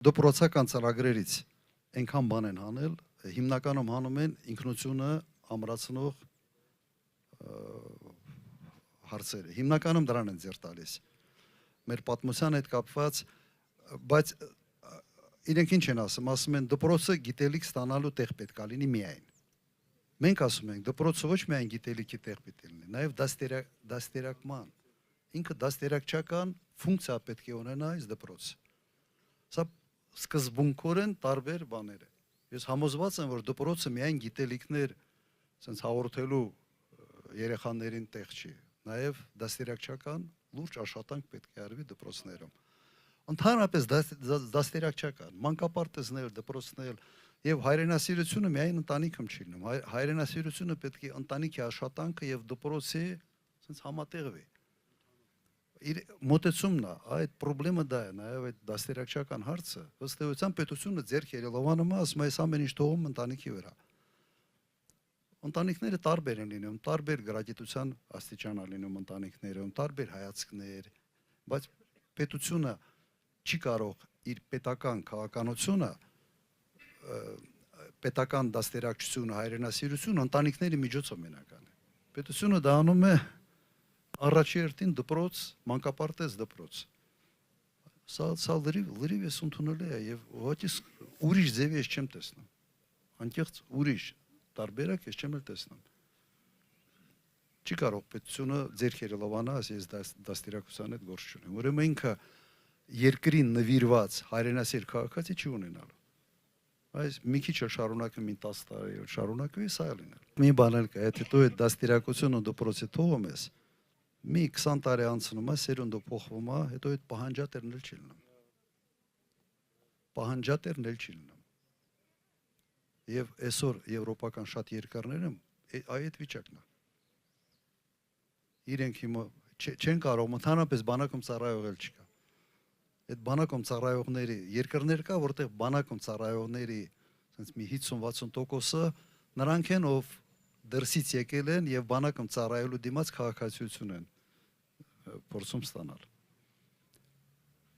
Դպրոցական ծրագրերից այնքան բան են հանել, հիմնականում հանում են ինքնությունը ամրացնող հարցերը։ Հիմնականում դրան են ձեռ տալիս։ Մեր պատմության հետ կապված, բայց իրենք ինչ են ասում են դպրոցը գիտելիք ստանալու տեղ պետք է լինի միայն։ Մենք ասում ենք դպրոցը ոչ միայն գիտելիքի տեղ պետք է լինի, նաև դաստիարակման, ինքը դաստիարակչական ֆունկցիա պետք է ունենա այս դպրոցը։ Սա սկզբունքորեն տարբեր բաներ են։ Ես համոզված եմ, որ դպրոցը միայն գիտելիքներ sense հաղորդելու երեխաներին տեղ չի, նաև դաստիարակչական լուրջ աշխատանք պետք է արվի դպրոցներում։ Ընդհանրապես դաստիարակչական, մանկապարտեզներ, դպրոցներ եւ հայրենասիրությունը միայն ընտանիքում չի լինում։ Հայրենասիրությունը պետք է ընտանիքի աշխատանքը եւ դպրոցի sense համատեղվի։ Իր մոտեցումն է, այդ խնդրումը դա է, նաև այդ դաստիարակչական հարցը, ըստ էության պետությունը ձեռք Երևանում ասում է, այս ամեն ինչ թողում ընտանիքի վրա։ Ընտանիքները տարբեր են լինում, տարբեր գրագիտության աստիճան է լինում ընտանիքներում, տարբեր հայացքներ, բայց պետությունը չի կարող իր պետական քաղաքականությունը, պետական դաստիարակչությունը, հայրենասիրությունը ընտանիքների միջոցով մենակ անել։ Պետությունը դա անում է առաջերտին դպրոց, մանկապարտեզ դպրոց։ Սա լրիվ ես ընդունել է եւ ուղղակի ուրիշ ձևի ես չեմ տեսնում։ Անկեղծ ուրիշ տարբերակ ես չեմ տեսնում։ Չի կարող պետությունը ձեռքերը լավանա, ես դաստիարակության հետ գործ չունեմ։ Ուրեմն ինքը երկրին նվիրված հայրենասեր քաղաքացի չի ունենալու։ Այս մի քիչ շարունակում 10 տարի շարունակվի, սա է լինել։ Մի բան էլ կա, եթե դու այդ դաստիարակությունը դպրոցի թողում ես, մի 20 տարի անցնում է, սերունդը փոխվում է, հետո այդ պահանջատերն էլ չի լինում։ Պահանջատերն էլ չի լինում։ Եվ այսօր եվրոպական շատ երկրներում այդ վիճակն է։ Իրենք հիմա չեն կարող ընդհանրապես բանակում ծառայող էլ չկա։ Այդ բանակում ծառայողների երկրներ կա, որտեղ բանակում ծառայողների ասենց մի 50-60%-ը նրանք են, ով դրսից եկել են եւ բանակում ծառայելու դիմաց քաղաքացիություն են փորձում ստանալ։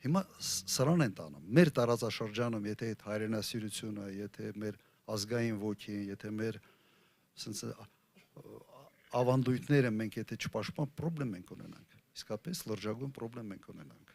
Հիմա սրան են տանում։ Մեր տարածաշրջանում, եթե այդ հայրենասիրությունը, եթե մեր ազգային ոգին, եթե մեր ասենց ավանդույթները մենք եթե չպաշտպան, խնդրեմ ենք ունենանք։ Իսկապես լրջագույն խնդրեմ ենք ունենանք։